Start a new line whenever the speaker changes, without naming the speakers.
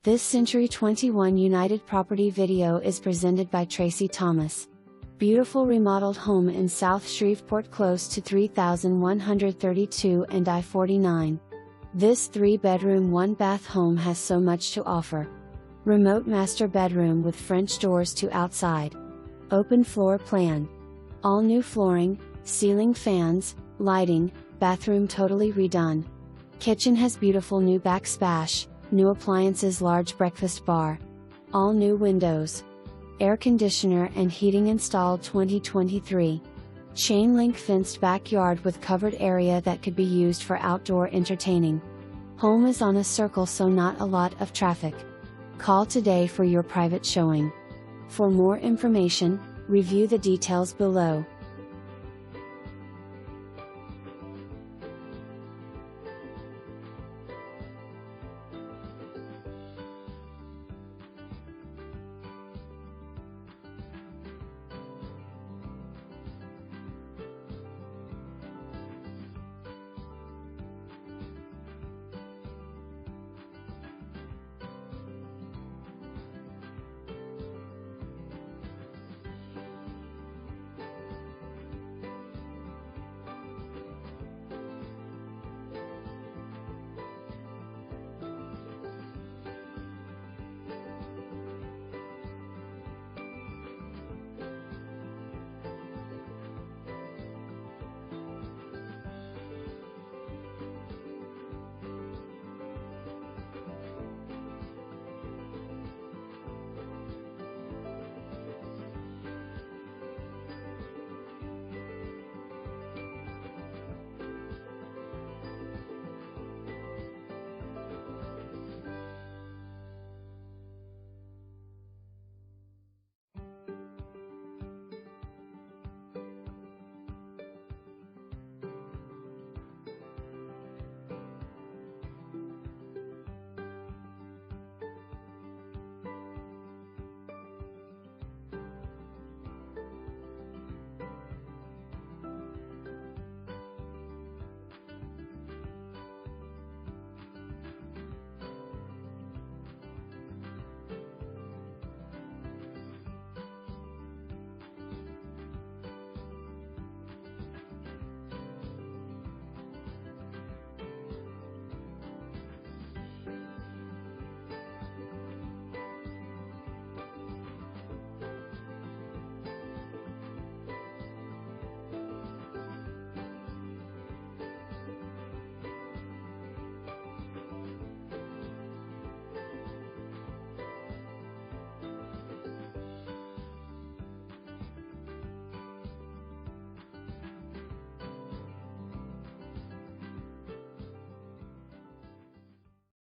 This Century 21 United Property video is presented by Tracy Thomas. Beautiful remodeled home in South Shreveport close to 3132 and I-49. This 3-bedroom 1-bath home has so much to offer. Remote master bedroom with French doors to outside. Open floor plan. All new flooring, ceiling fans, lighting, bathroom totally redone. Kitchen has beautiful new backsplash, new appliances, large breakfast bar. All new windows. Air conditioner and heating installed 2023. Chain link fenced backyard with covered area that could be used for outdoor entertaining. Home is on a circle, so not a lot of traffic. Call today for your private showing. For more information, review the details below.